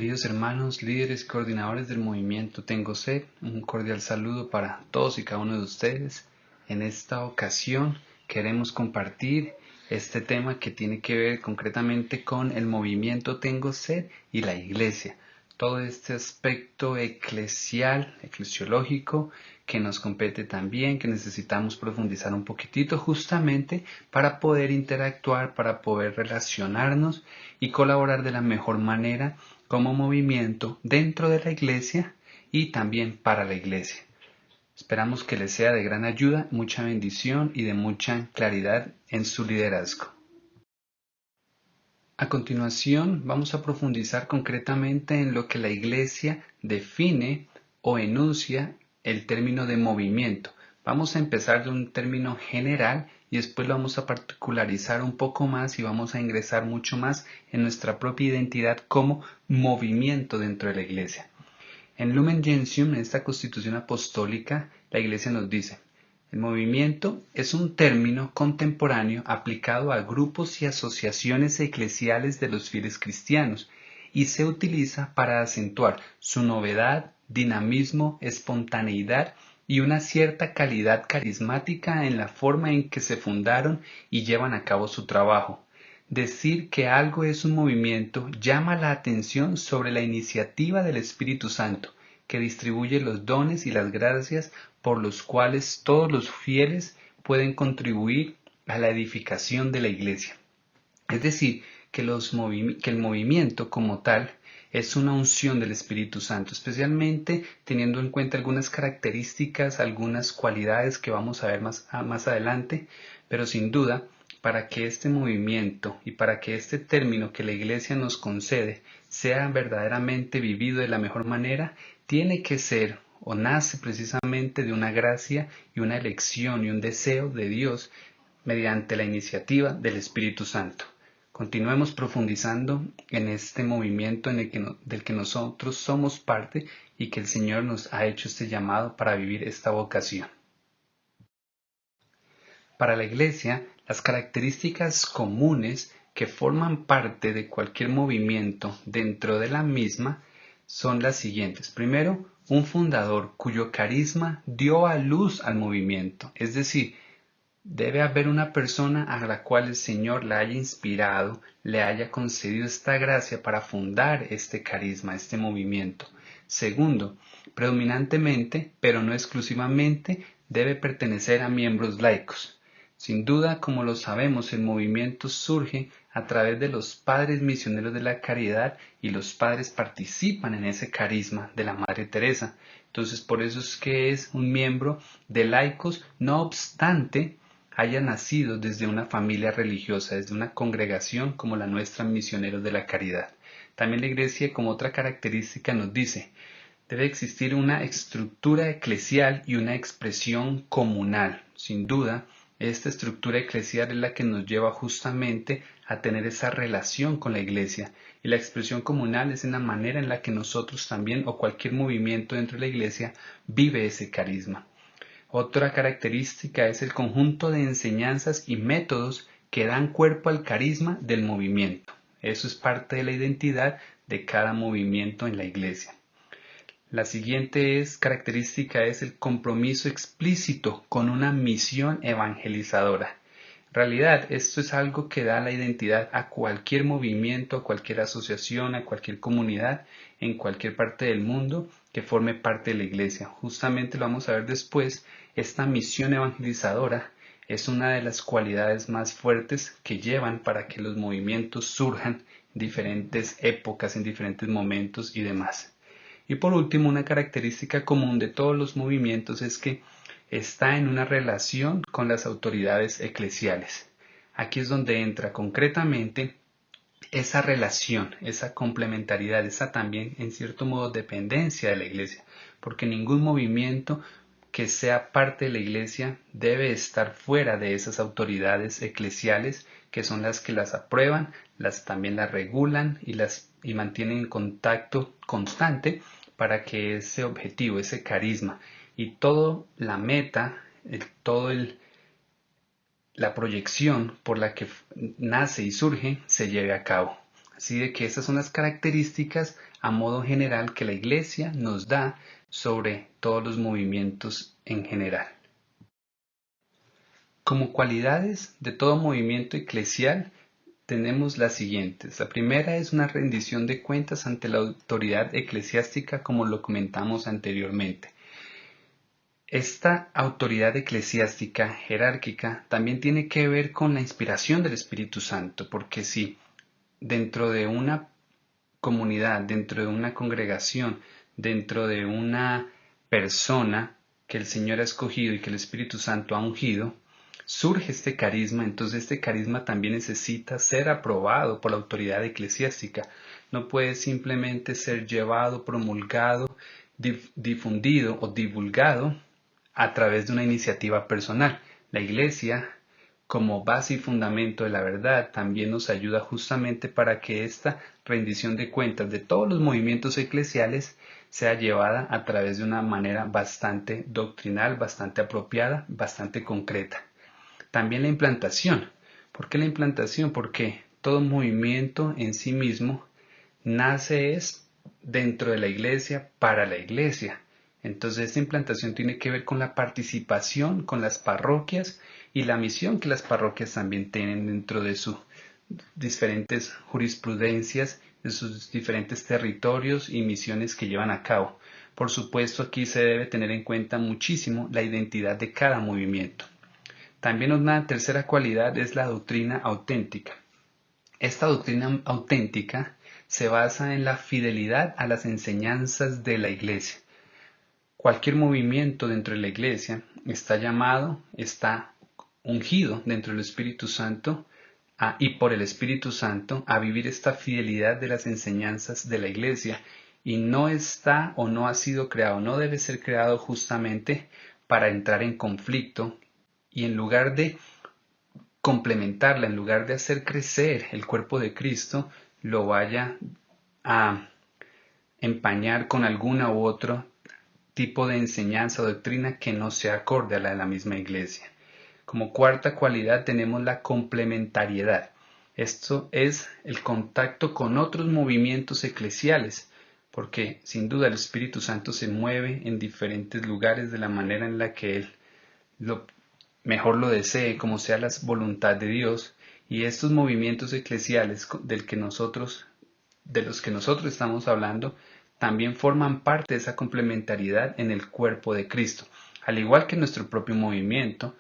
Queridos hermanos, líderes y coordinadores del movimiento Tengo Sed, un cordial saludo para todos y cada uno de ustedes. En esta ocasión queremos compartir este tema que tiene que ver concretamente con el movimiento Tengo Sed y la iglesia. Todo este aspecto eclesiológico que nos compete también, que necesitamos profundizar un poquitito justamente para poder interactuar, para poder relacionarnos y colaborar de la mejor manera como movimiento dentro de la iglesia y también para la iglesia. Esperamos que les sea de gran ayuda, mucha bendición y de mucha claridad en su liderazgo. A continuación, vamos a profundizar concretamente en lo que la iglesia define o enuncia el término de movimiento. Vamos a empezar de un término general y después lo vamos a particularizar un poco más y vamos a ingresar mucho más en nuestra propia identidad como movimiento dentro de la iglesia. En Lumen Gentium, en esta constitución apostólica, la iglesia nos dice: el movimiento es un término contemporáneo aplicado a grupos y asociaciones eclesiales de los fieles cristianos y se utiliza para acentuar su novedad, dinamismo, espontaneidad y una cierta calidad carismática en la forma en que se fundaron y llevan a cabo su trabajo. Decir que algo es un movimiento llama la atención sobre la iniciativa del Espíritu Santo, que distribuye los dones y las gracias por los cuales todos los fieles pueden contribuir a la edificación de la iglesia. Es decir, que el movimiento como tal es una unción del Espíritu Santo, especialmente teniendo en cuenta algunas características, algunas cualidades que vamos a ver más adelante, pero sin duda, para que este movimiento y para que este término que la Iglesia nos concede sea verdaderamente vivido de la mejor manera, tiene que ser o nace precisamente de una gracia y una elección y un deseo de Dios mediante la iniciativa del Espíritu Santo. Continuemos profundizando en este movimiento del que nosotros somos parte y que el Señor nos ha hecho este llamado para vivir esta vocación. Para la Iglesia, las características comunes que forman parte de cualquier movimiento dentro de la misma son las siguientes. Primero, un fundador cuyo carisma dio a luz al movimiento, es decir, debe haber una persona a la cual el Señor la haya inspirado, le haya concedido esta gracia para fundar este carisma, este movimiento. Segundo, predominantemente, pero no exclusivamente, debe pertenecer a miembros laicos. Sin duda, como lo sabemos, el movimiento surge a través de los padres misioneros de la caridad y los padres participan en ese carisma de la Madre Teresa. Entonces, por eso es que es un miembro de laicos, no obstante haya nacido desde una familia religiosa, desde una congregación como la nuestra, Misioneros de la Caridad. También la Iglesia, como otra característica, nos dice: debe existir una estructura eclesial y una expresión comunal. Sin duda, esta estructura eclesial es la que nos lleva justamente a tener esa relación con la Iglesia. Y la expresión comunal es en la manera en la que nosotros también, o cualquier movimiento dentro de la Iglesia, vive ese carisma. Otra característica es el conjunto de enseñanzas y métodos que dan cuerpo al carisma del movimiento. Eso es parte de la identidad de cada movimiento en la Iglesia. La siguiente característica es el compromiso explícito con una misión evangelizadora. En realidad, esto es algo que da la identidad a cualquier movimiento, a cualquier asociación, a cualquier comunidad, en cualquier parte del mundo que forme parte de la Iglesia. Justamente lo vamos a ver después. Esta misión evangelizadora es una de las cualidades más fuertes que llevan para que los movimientos surjan en diferentes épocas, en diferentes momentos y demás. Y por último, una característica común de todos los movimientos es que está en una relación con las autoridades eclesiales. Aquí es donde entra concretamente esa relación, esa complementariedad, esa también en cierto modo dependencia de la Iglesia, porque ningún movimiento que sea parte de la Iglesia debe estar fuera de esas autoridades eclesiales que son las que las aprueban, también las regulan y mantienen en contacto constante para que ese objetivo, ese carisma y toda la meta, la proyección por la que nace y surge se lleve a cabo. Así de que esas son las características a modo general que la Iglesia nos da sobre todos los movimientos en general. Como cualidades de todo movimiento eclesial tenemos las siguientes. La primera es una rendición de cuentas ante la autoridad eclesiástica, como lo comentamos anteriormente. Esta autoridad eclesiástica jerárquica también tiene que ver con la inspiración del Espíritu Santo, porque si dentro de una comunidad, dentro de una congregación, dentro de una persona que el Señor ha escogido y que el Espíritu Santo ha ungido, surge este carisma, entonces este carisma también necesita ser aprobado por la autoridad eclesiástica. No puede simplemente ser llevado, promulgado, difundido o divulgado a través de una iniciativa personal. La Iglesia, como base y fundamento de la verdad, también nos ayuda justamente para que esta rendición de cuentas de todos los movimientos eclesiales sea llevada a través de una manera bastante doctrinal, bastante apropiada, bastante concreta. También la implantación. ¿Por qué la implantación? Porque todo movimiento en sí mismo nace dentro de la iglesia, para la iglesia. Entonces esta implantación tiene que ver con la participación con las parroquias y la misión que las parroquias también tienen dentro de sus diferentes jurisprudencias, de sus diferentes territorios y misiones que llevan a cabo. Por supuesto, aquí se debe tener en cuenta muchísimo la identidad de cada movimiento. También una tercera cualidad es la doctrina auténtica. Esta doctrina auténtica se basa en la fidelidad a las enseñanzas de la Iglesia. Cualquier movimiento dentro de la Iglesia está llamado, está ungido dentro del Espíritu Santo y por el Espíritu Santo a vivir esta fidelidad de las enseñanzas de la Iglesia, y no está o no ha sido creado, no debe ser creado justamente para entrar en conflicto y en lugar de complementarla, en lugar de hacer crecer el cuerpo de Cristo, lo vaya a empañar con alguna u otro tipo de enseñanza o doctrina que no sea acorde a la de la misma iglesia. Como cuarta cualidad tenemos la complementariedad. Esto es el contacto con otros movimientos eclesiales, porque sin duda el Espíritu Santo se mueve en diferentes lugares de la manera en la que Él mejor lo desee, como sea la voluntad de Dios, y estos movimientos eclesiales de los que nosotros estamos hablando también forman parte de esa complementariedad en el cuerpo de Cristo. Al igual que nuestro propio movimiento,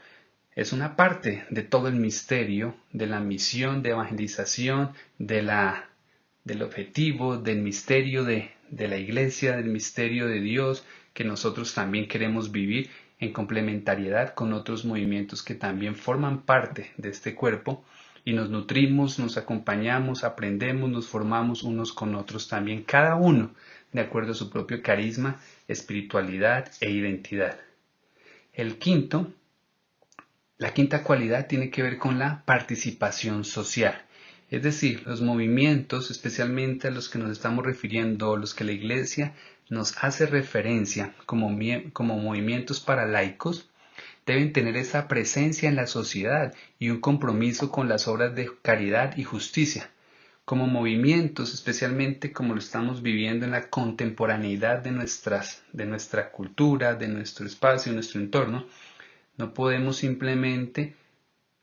es una parte de todo el misterio, de la misión de evangelización, del objetivo, del misterio de la iglesia, del misterio de Dios, que nosotros también queremos vivir en complementariedad con otros movimientos que también forman parte de este cuerpo, y nos nutrimos, nos acompañamos, aprendemos, nos formamos unos con otros también, cada uno de acuerdo a su propio carisma, espiritualidad e identidad. La quinta cualidad tiene que ver con la participación social. Es decir, los movimientos, especialmente a los que nos estamos refiriendo, los que la Iglesia nos hace referencia como movimientos para laicos, deben tener esa presencia en la sociedad y un compromiso con las obras de caridad y justicia. Como movimientos, especialmente como lo estamos viviendo en la contemporaneidad de nuestra cultura, de nuestro espacio, de nuestro entorno, no podemos simplemente,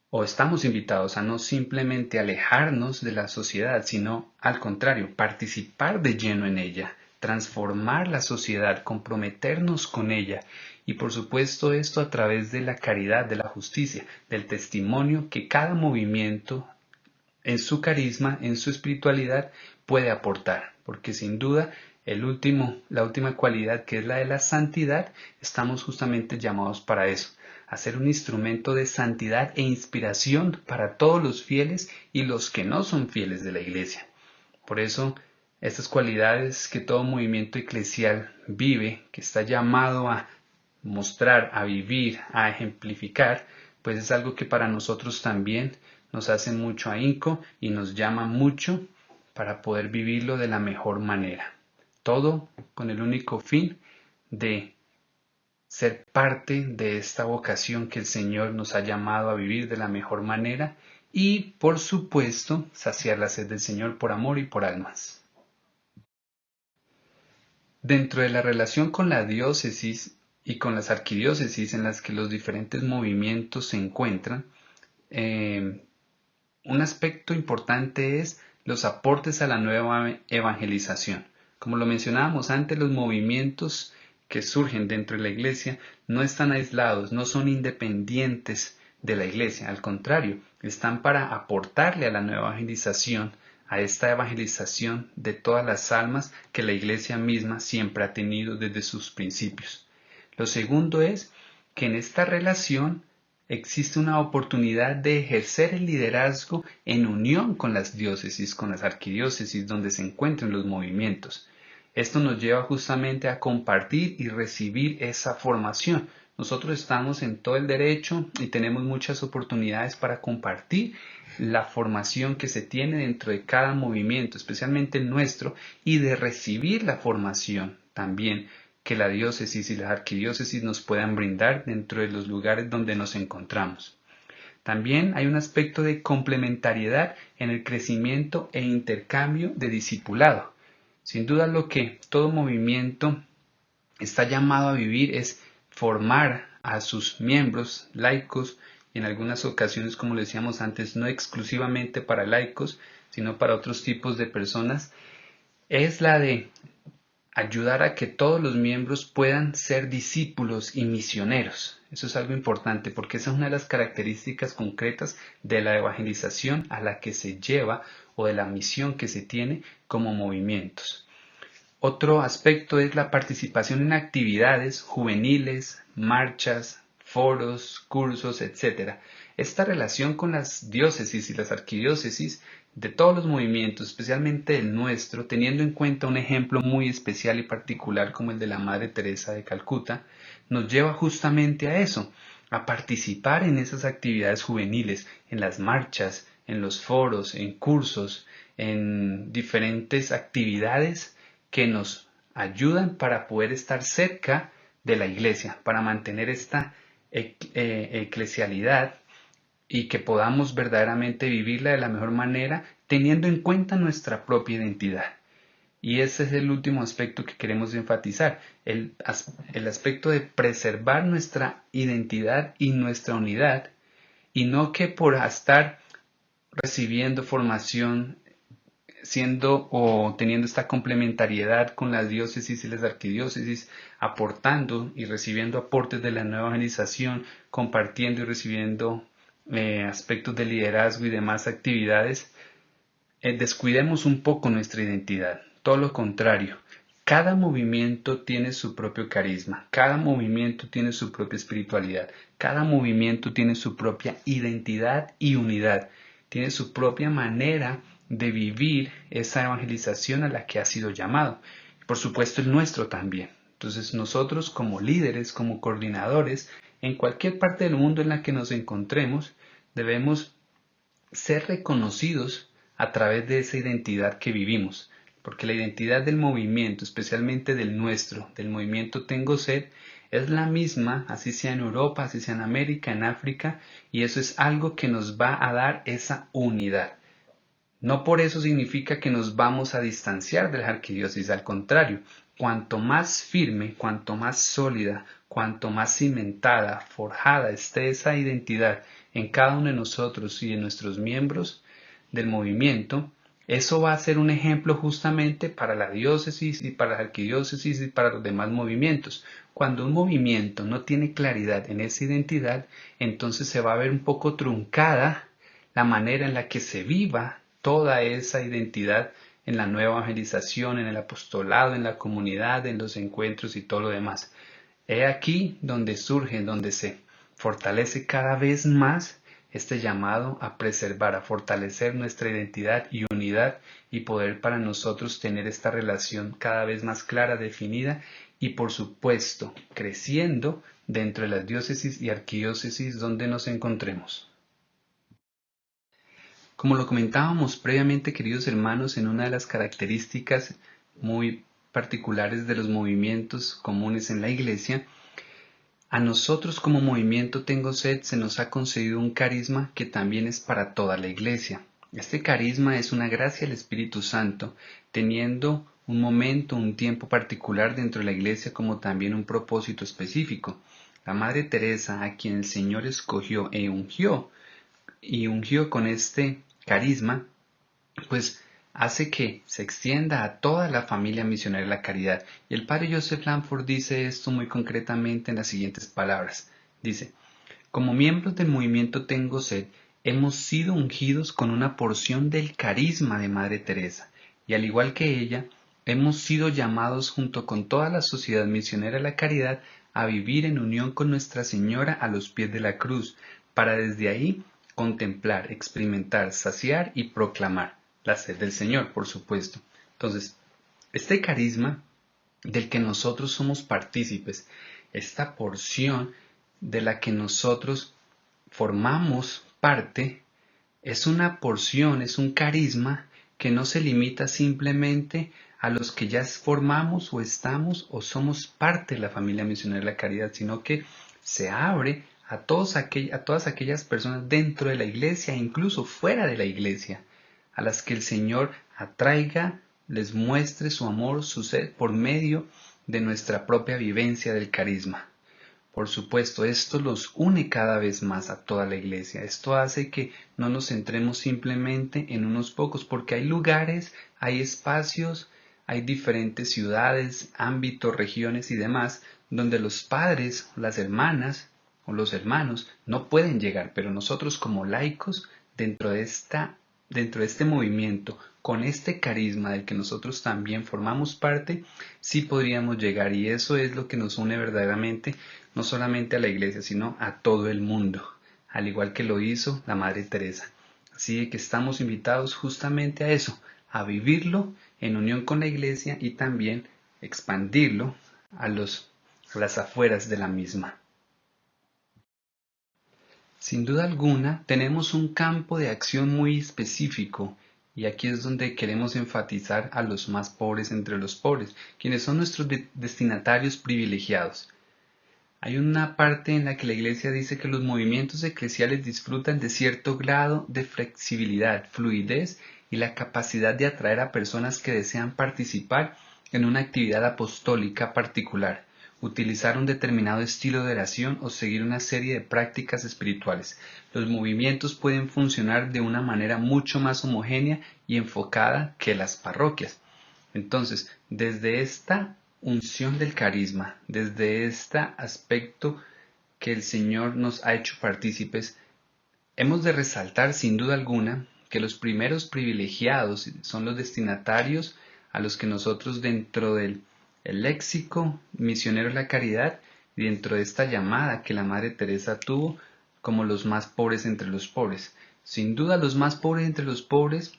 o estamos invitados a no simplemente alejarnos de la sociedad, sino al contrario, participar de lleno en ella, transformar la sociedad, comprometernos con ella, y por supuesto esto a través de la caridad, de la justicia, del testimonio que cada movimiento en su carisma, en su espiritualidad, puede aportar, porque sin duda la última cualidad, que es la de la santidad, estamos justamente llamados para eso, a ser un instrumento de santidad e inspiración para todos los fieles y los que no son fieles de la Iglesia. Por eso, estas cualidades que todo movimiento eclesial vive, que está llamado a mostrar, a vivir, a ejemplificar, pues es algo que para nosotros también nos hace mucho ahínco y nos llama mucho para poder vivirlo de la mejor manera. Todo con el único fin de ser parte de esta vocación que el Señor nos ha llamado a vivir de la mejor manera y, por supuesto, saciar la sed del Señor por amor y por almas. Dentro de la relación con la diócesis y con las arquidiócesis en las que los diferentes movimientos se encuentran, un aspecto importante es los aportes a la nueva evangelización. Como lo mencionábamos antes, los movimientos que surgen dentro de la Iglesia no están aislados, no son independientes de la Iglesia, al contrario, están para aportarle a la nueva evangelización, a esta evangelización de todas las almas que la Iglesia misma siempre ha tenido desde sus principios. Lo segundo es que en esta relación existe una oportunidad de ejercer el liderazgo en unión con las diócesis, con las arquidiócesis donde se encuentran los movimientos. Esto nos lleva justamente a compartir y recibir esa formación. Nosotros estamos en todo el derecho y tenemos muchas oportunidades para compartir la formación que se tiene dentro de cada movimiento, especialmente el nuestro, y de recibir la formación también que la diócesis y la arquidiócesis nos puedan brindar dentro de los lugares donde nos encontramos. También hay un aspecto de complementariedad en el crecimiento e intercambio de discipulado. Sin duda lo que todo movimiento está llamado a vivir es formar a sus miembros laicos y en algunas ocasiones, como le decíamos antes, no exclusivamente para laicos, sino para otros tipos de personas, es la de ayudar a que todos los miembros puedan ser discípulos y misioneros. Eso es algo importante porque esa es una de las características concretas de la evangelización a la que se lleva o de la misión que se tiene como movimientos. Otro aspecto es la participación en actividades juveniles, marchas, foros, cursos, etc. Esta relación con las diócesis y las arquidiócesis de todos los movimientos, especialmente el nuestro, teniendo en cuenta un ejemplo muy especial y particular como el de la Madre Teresa de Calcuta, nos lleva justamente a eso, a participar en esas actividades juveniles, en las marchas, en los foros, en cursos, en diferentes actividades que nos ayudan para poder estar cerca de la iglesia, para mantener esta eclesialidad y que podamos verdaderamente vivirla de la mejor manera teniendo en cuenta nuestra propia identidad. Y ese es el último aspecto que queremos enfatizar, el aspecto de preservar nuestra identidad y nuestra unidad, y no que por estar recibiendo formación siendo o teniendo esta complementariedad con las diócesis y las arquidiócesis, aportando y recibiendo aportes de la nueva organización, compartiendo y recibiendo aspectos de liderazgo y demás actividades, descuidemos un poco nuestra identidad. Todo lo contrario, cada movimiento tiene su propio carisma, cada movimiento tiene su propia espiritualidad, cada movimiento tiene su propia identidad y unidad, tiene su propia manera de vivir esa evangelización a la que ha sido llamado. Por supuesto el nuestro también. Entonces nosotros como líderes, como coordinadores, en cualquier parte del mundo en la que nos encontremos, debemos ser reconocidos a través de esa identidad que vivimos. Porque la identidad del movimiento, especialmente del nuestro, del movimiento Tengo Sed, es la misma, así sea en Europa, así sea en América, en África, y eso es algo que nos va a dar esa unidad. No por eso significa que nos vamos a distanciar de la arquidiócesis, al contrario, cuanto más firme, cuanto más sólida, cuanto más cimentada, forjada esté esa identidad en cada uno de nosotros y en nuestros miembros del movimiento, eso va a ser un ejemplo justamente para la diócesis y para la arquidiócesis y para los demás movimientos. Cuando un movimiento no tiene claridad en esa identidad, entonces se va a ver un poco truncada la manera en la que se viva toda esa identidad en la nueva evangelización, en el apostolado, en la comunidad, en los encuentros y todo lo demás. He aquí donde surge, donde se fortalece cada vez más este llamado a preservar, a fortalecer nuestra identidad y unidad y poder para nosotros tener esta relación cada vez más clara, definida y por supuesto creciendo dentro de las diócesis y arquidiócesis donde nos encontremos. Como lo comentábamos previamente, queridos hermanos, en una de las características muy particulares de los movimientos comunes en la Iglesia, A nosotros como movimiento Tengo Sed se nos ha concedido un carisma que también es para toda la iglesia. Este carisma es una gracia del Espíritu Santo, teniendo un momento, un tiempo particular dentro de la iglesia como también un propósito específico. La Madre Teresa, a quien el Señor escogió e ungió, y ungió con este carisma, pues hace que se extienda a toda la familia misionera de la caridad. Y el padre Joseph Lanford dice esto muy concretamente en las siguientes palabras. Dice, como miembros del movimiento Tengo Sed, hemos sido ungidos con una porción del carisma de Madre Teresa, y al igual que ella, hemos sido llamados junto con toda la sociedad misionera de la caridad a vivir en unión con Nuestra Señora a los pies de la cruz, para desde ahí contemplar, experimentar, saciar y proclamar la sed del Señor, por supuesto. Entonces, este carisma del que nosotros somos partícipes, esta porción de la que nosotros formamos parte, es una porción, es un carisma que no se limita simplemente a los que ya formamos o estamos o somos parte de la familia misionera de la caridad, sino que se abre a todas aquellas personas dentro de la iglesia e incluso fuera de la iglesia, a las que el Señor atraiga, les muestre su amor, su sed, por medio de nuestra propia vivencia del carisma. Por supuesto, esto los une cada vez más a toda la iglesia. Esto hace que no nos centremos simplemente en unos pocos, porque hay lugares, hay espacios, hay diferentes ciudades, ámbitos, regiones y demás, donde los padres, las hermanas o los hermanos no pueden llegar, pero nosotros como laicos, dentro de este movimiento, con este carisma del que nosotros también formamos parte, sí podríamos llegar, y eso es lo que nos une verdaderamente, no solamente a la iglesia, sino a todo el mundo, al igual que lo hizo la Madre Teresa. Así que estamos invitados justamente a eso, a vivirlo en unión con la iglesia y también expandirlo a las afueras de la misma. Sin duda alguna, tenemos un campo de acción muy específico, y aquí es donde queremos enfatizar a los más pobres entre los pobres, quienes son nuestros destinatarios privilegiados. Hay una parte en la que la Iglesia dice que los movimientos eclesiales disfrutan de cierto grado de flexibilidad, fluidez y la capacidad de atraer a personas que desean participar en una actividad apostólica particular, utilizar un determinado estilo de oración o seguir una serie de prácticas espirituales. Los movimientos pueden funcionar de una manera mucho más homogénea y enfocada que las parroquias. Entonces, desde esta unción del carisma, desde este aspecto que el Señor nos ha hecho partícipes, hemos de resaltar sin duda alguna que los primeros privilegiados son los destinatarios a los que nosotros dentro del léxico misionero de la caridad y dentro de esta llamada que la Madre Teresa tuvo como los más pobres entre los pobres. Sin duda los más pobres entre los pobres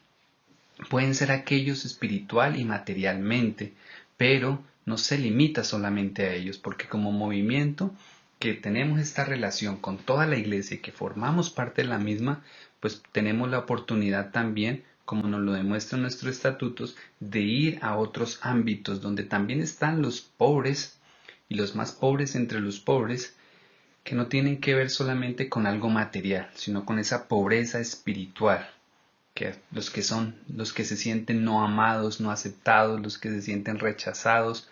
pueden ser aquellos espiritual y materialmente, pero no se limita solamente a ellos, porque como movimiento que tenemos esta relación con toda la iglesia y que formamos parte de la misma, pues tenemos la oportunidad también, como nos lo demuestran nuestros estatutos, de ir a otros ámbitos donde también están los pobres y los más pobres entre los pobres, que no tienen que ver solamente con algo material, sino con esa pobreza espiritual, que los que se sienten no amados, no aceptados, los que se sienten rechazados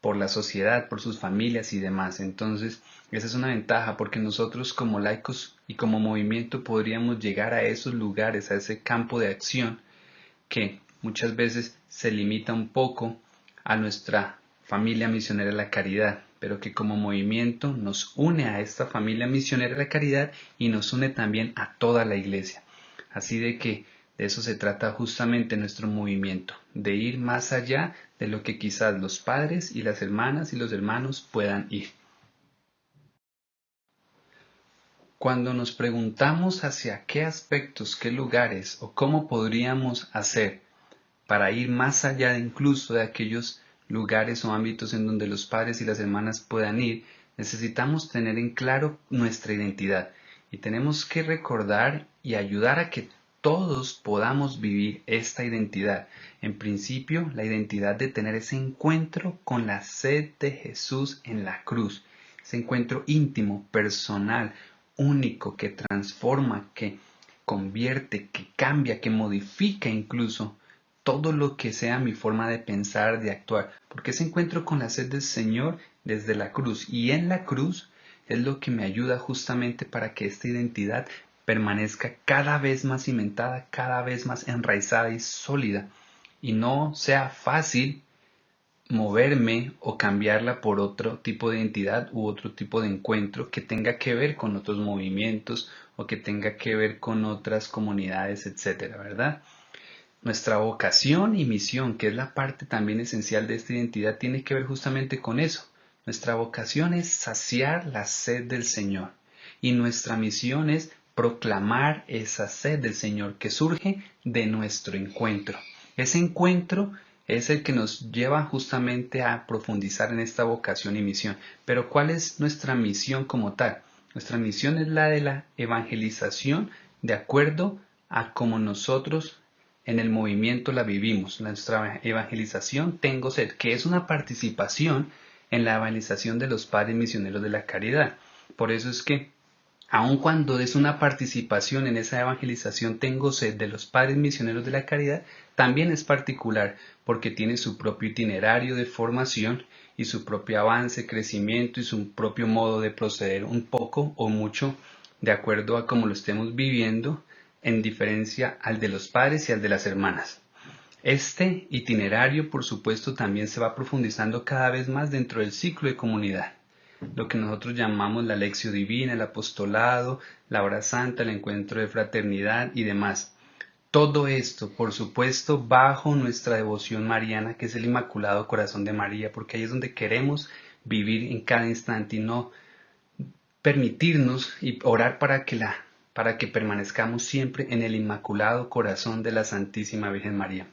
por la sociedad, por sus familias y demás. Entonces, esa es una ventaja porque nosotros como laicos y como movimiento podríamos llegar a esos lugares, a ese campo de acción que muchas veces se limita un poco a nuestra familia misionera de la caridad, pero que como movimiento nos une a esta familia misionera de la caridad y nos une también a toda la iglesia. Así de que de eso se trata justamente nuestro movimiento, de ir más allá de lo que quizás los padres y las hermanas y los hermanos puedan ir. Cuando nos preguntamos hacia qué aspectos, qué lugares o cómo podríamos hacer para ir más allá incluso de aquellos lugares o ámbitos en donde los padres y las hermanas puedan ir, necesitamos tener en claro nuestra identidad y tenemos que recordar y ayudar a que todos podamos vivir esta identidad. En principio, la identidad de tener ese encuentro con la sed de Jesús en la cruz, ese encuentro íntimo, personal, único, que transforma, que convierte, que cambia, que modifica incluso todo lo que sea mi forma de pensar, de actuar, porque ese encuentro con la sed del Señor desde la cruz y en la cruz es lo que me ayuda justamente para que esta identidad permanezca cada vez más cimentada, cada vez más enraizada y sólida, y no sea fácil moverme o cambiarla por otro tipo de identidad u otro tipo de encuentro que tenga que ver con otros movimientos o que tenga que ver con otras comunidades, etcétera, ¿verdad? Nuestra vocación y misión, que es la parte también esencial de esta identidad, tiene que ver justamente con eso. Nuestra vocación es saciar la sed del Señor y nuestra misión es proclamar esa sed del Señor que surge de nuestro encuentro. Ese encuentro es el que nos lleva justamente a profundizar en esta vocación y misión. Pero ¿cuál es nuestra misión como tal? Nuestra misión es la de la evangelización de acuerdo a cómo nosotros en el movimiento la vivimos. Nuestra evangelización Tengo Sed, que es una participación en la evangelización de los padres misioneros de la caridad. Por eso es que, aun cuando es una participación en esa evangelización Tengo Sed de los padres misioneros de la caridad, también es particular porque tiene su propio itinerario de formación y su propio avance, crecimiento y su propio modo de proceder un poco o mucho de acuerdo a cómo lo estemos viviendo, en diferencia al de los padres y al de las hermanas. Este itinerario, por supuesto, también se va profundizando cada vez más dentro del ciclo de comunidad, lo que nosotros llamamos la lección divina, el apostolado, la hora santa, el encuentro de fraternidad y demás. Todo esto, por supuesto, bajo nuestra devoción mariana, que es el Inmaculado Corazón de María, porque ahí es donde queremos vivir en cada instante y no permitirnos y orar para que permanezcamos siempre en el Inmaculado Corazón de la Santísima Virgen María.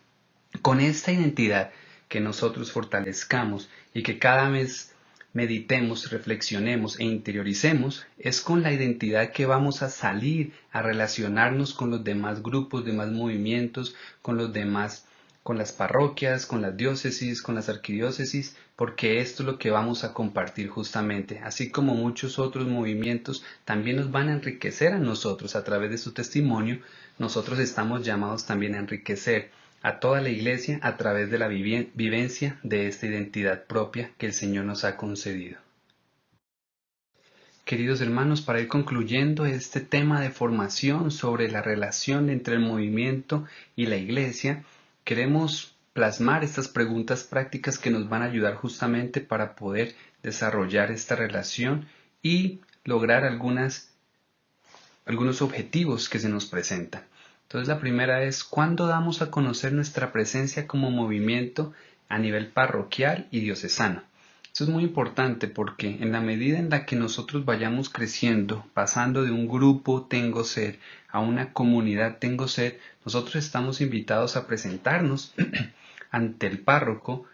Con esta identidad que nosotros fortalezcamos y que cada vez meditemos, reflexionemos e interioricemos, es con la identidad que vamos a salir a relacionarnos con los demás grupos, demás movimientos, con los demás, con las parroquias, con las diócesis, con las arquidiócesis, porque esto es lo que vamos a compartir justamente, así como muchos otros movimientos también nos van a enriquecer a nosotros a través de su testimonio. Nosotros estamos llamados también a enriquecer a toda la Iglesia a través de la vivencia de esta identidad propia que el Señor nos ha concedido. Queridos hermanos, para ir concluyendo este tema de formación sobre la relación entre el movimiento y la Iglesia, queremos plasmar estas preguntas prácticas que nos van a ayudar justamente para poder desarrollar esta relación y lograr algunos objetivos que se nos presentan. Entonces la primera es, ¿cuándo damos a conocer nuestra presencia como movimiento a nivel parroquial y diocesano? Eso es muy importante porque en la medida en la que nosotros vayamos creciendo, pasando de un grupo Tengo Sed a una comunidad Tengo Sed, nosotros estamos invitados a presentarnos ante el párroco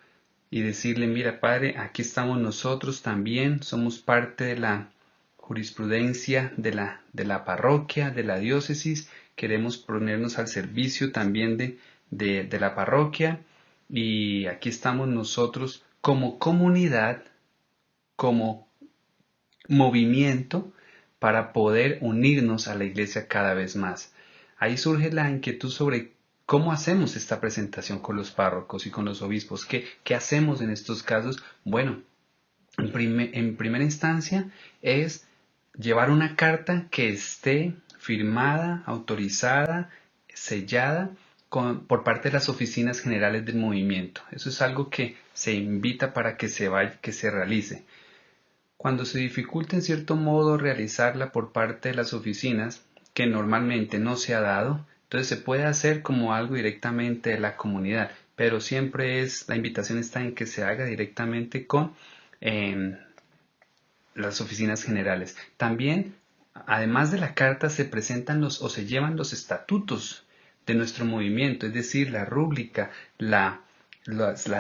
y decirle, mira padre, aquí estamos nosotros también, somos parte de la jurisprudencia de la parroquia, de la diócesis, queremos ponernos al servicio también de la parroquia y aquí estamos nosotros como comunidad, como movimiento para poder unirnos a la iglesia cada vez más. Ahí surge la inquietud sobre cómo hacemos esta presentación con los párrocos y con los obispos. ¿Qué hacemos en estos casos? Bueno, en primera instancia es llevar una carta que esté firmada, autorizada, sellada por parte de las oficinas generales del movimiento. Eso es algo que se invita para que se realice. Cuando se dificulta en cierto modo realizarla por parte de las oficinas, que normalmente no se ha dado, entonces se puede hacer como algo directamente de la comunidad, pero siempre la invitación está en que se haga directamente con las oficinas generales. También, además de la carta, se presentan o se llevan los estatutos de nuestro movimiento, es decir, la rúbrica, las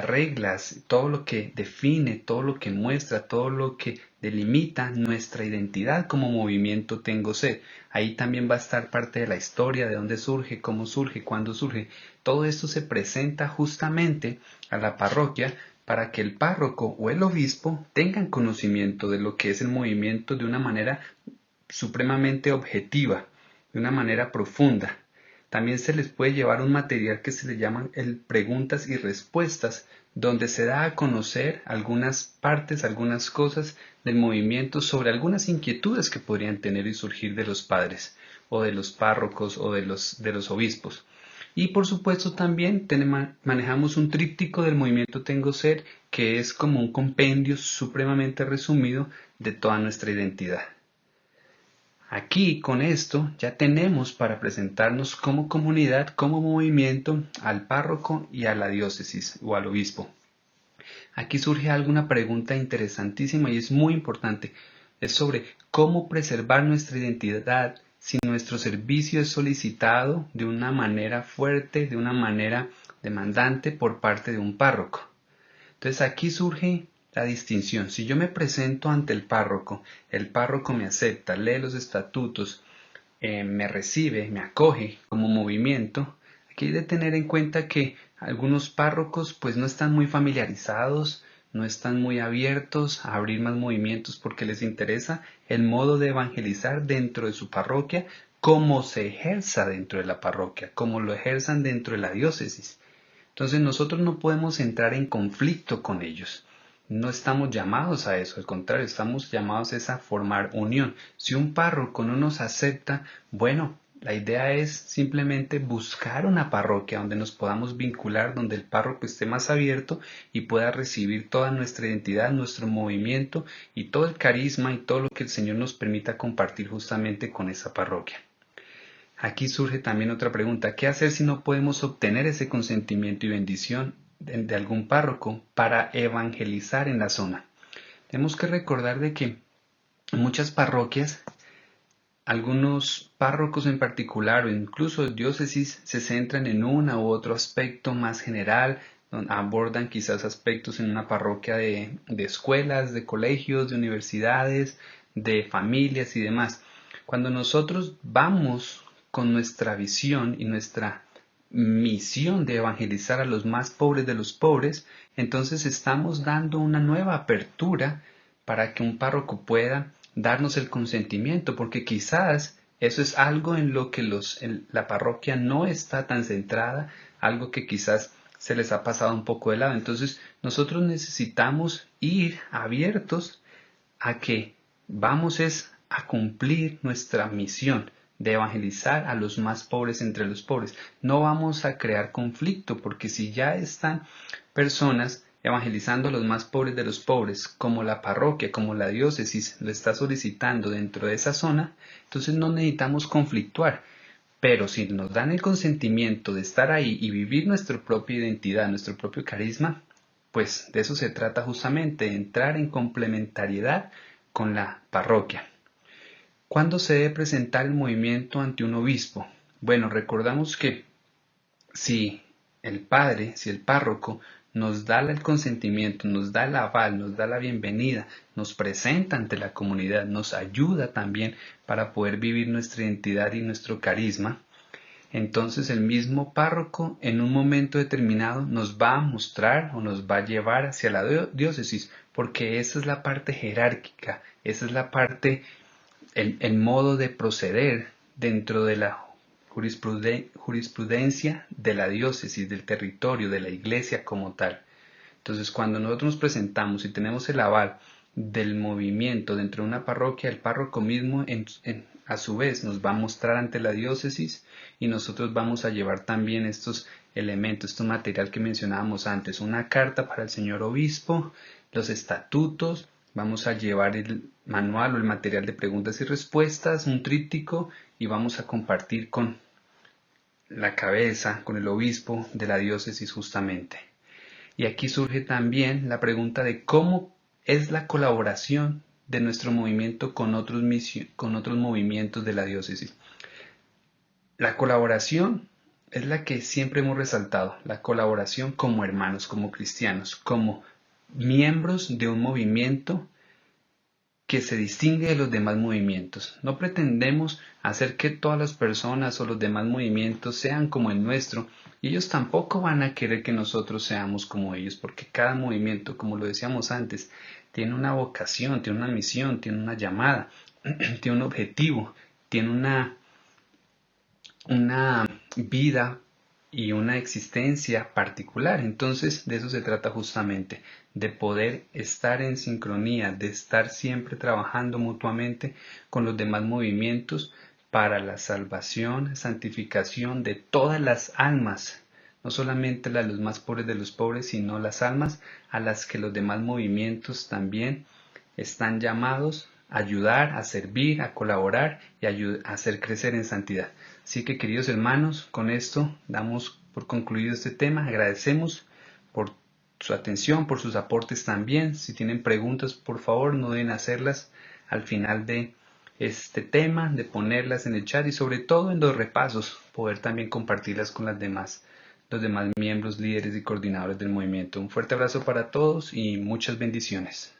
reglas, todo lo que define, todo lo que muestra, todo lo que delimita nuestra identidad como movimiento Tengo Sed. Ahí también va a estar parte de la historia, de dónde surge, cómo surge, cuándo surge. Todo esto se presenta justamente a la parroquia para que el párroco o el obispo tengan conocimiento de lo que es el movimiento de una manera supremamente objetiva, de una manera profunda. También se les puede llevar un material que se le llama el preguntas y respuestas, donde se da a conocer algunas partes, algunas cosas del movimiento sobre algunas inquietudes que podrían tener y surgir de los padres o de los párrocos o de los obispos. Y por supuesto también manejamos un tríptico del movimiento Tengo Ser, que es como un compendio supremamente resumido de toda nuestra identidad. Aquí con esto ya tenemos para presentarnos como comunidad, como movimiento, al párroco y a la diócesis o al obispo. Aquí surge alguna pregunta interesantísima y es muy importante. Es sobre cómo preservar nuestra identidad si nuestro servicio es solicitado de una manera fuerte, de una manera demandante por parte de un párroco. Entonces aquí surge la distinción. Si yo me presento ante el párroco me acepta, lee los estatutos, me recibe, me acoge como movimiento, aquí hay de tener en cuenta que algunos párrocos pues no están muy familiarizados, no están muy abiertos a abrir más movimientos porque les interesa el modo de evangelizar dentro de su parroquia, cómo se ejerza dentro de la parroquia, cómo lo ejerzan dentro de la diócesis. Entonces nosotros no podemos entrar en conflicto con ellos. No estamos llamados a eso, al contrario, estamos llamados a formar unión. Si un párroco no nos acepta, bueno, la idea es simplemente buscar una parroquia donde nos podamos vincular, donde el párroco esté más abierto y pueda recibir toda nuestra identidad, nuestro movimiento y todo el carisma y todo lo que el Señor nos permita compartir justamente con esa parroquia. Aquí surge también otra pregunta. ¿Qué hacer si no podemos obtener ese consentimiento y bendición de algún párroco para evangelizar en la zona? Tenemos que recordar de que en muchas parroquias, algunos párrocos en particular o incluso diócesis se centran en uno u otro aspecto más general, abordan quizás aspectos en una parroquia de escuelas, de colegios, de universidades, de familias y demás. Cuando nosotros vamos con nuestra visión y nuestra misión de evangelizar a los más pobres de los pobres, entonces estamos dando una nueva apertura para que un párroco pueda darnos el consentimiento, porque quizás eso es algo en lo que la parroquia no está tan centrada, algo que quizás se les ha pasado un poco de lado. Entonces nosotros necesitamos ir abiertos a que vamos a cumplir nuestra misión de evangelizar a los más pobres entre los pobres. No vamos a crear conflicto, porque si ya están personas evangelizando a los más pobres de los pobres, como la parroquia, como la diócesis lo está solicitando dentro de esa zona, entonces no necesitamos conflictuar. Pero si nos dan el consentimiento de estar ahí y vivir nuestra propia identidad, nuestro propio carisma, pues de eso se trata justamente, entrar en complementariedad con la parroquia. ¿Cuándo se debe presentar el movimiento ante un obispo? Bueno, recordamos que si el padre, si el párroco nos da el consentimiento, nos da el aval, nos da la bienvenida, nos presenta ante la comunidad, nos ayuda también para poder vivir nuestra identidad y nuestro carisma, entonces el mismo párroco en un momento determinado nos va a mostrar o nos va a llevar hacia la diócesis, porque esa es la parte jerárquica, esa es la parte, el modo de proceder dentro de la jurisprudencia de la diócesis, del territorio, de la iglesia como tal. Entonces, cuando nosotros nos presentamos y tenemos el aval del movimiento dentro de una parroquia, el párroco mismo a su vez nos va a mostrar ante la diócesis y nosotros vamos a llevar también estos elementos, este material que mencionábamos antes, una carta para el señor obispo, los estatutos, vamos a llevar el manual o el material de preguntas y respuestas, un tríptico, y vamos a compartir con la cabeza, con el obispo de la diócesis justamente. Y aquí surge también la pregunta de cómo es la colaboración de nuestro movimiento con otros movimientos de la diócesis. La colaboración es la que siempre hemos resaltado, la colaboración como hermanos, como cristianos, como miembros de un movimiento que se distingue de los demás movimientos. No pretendemos hacer que todas las personas o los demás movimientos sean como el nuestro, y ellos tampoco van a querer que nosotros seamos como ellos, porque cada movimiento, como lo decíamos antes, tiene una vocación, tiene una misión, tiene una llamada, tiene un objetivo, tiene una vida y una existencia particular. Entonces, de eso se trata justamente, de poder estar en sincronía, de estar siempre trabajando mutuamente con los demás movimientos para la salvación, santificación de todas las almas, no solamente las de los más pobres de los pobres, sino las almas a las que los demás movimientos también están llamados a ayudar, a servir, a colaborar y a hacer crecer en santidad. Así que, queridos hermanos, con esto damos por concluido este tema. Agradecemos por su atención, por sus aportes también. Si tienen preguntas, por favor, no deben hacerlas al final de este tema, de ponerlas en el chat y sobre todo en los repasos, poder también compartirlas con los demás miembros, líderes y coordinadores del movimiento. Un fuerte abrazo para todos y muchas bendiciones.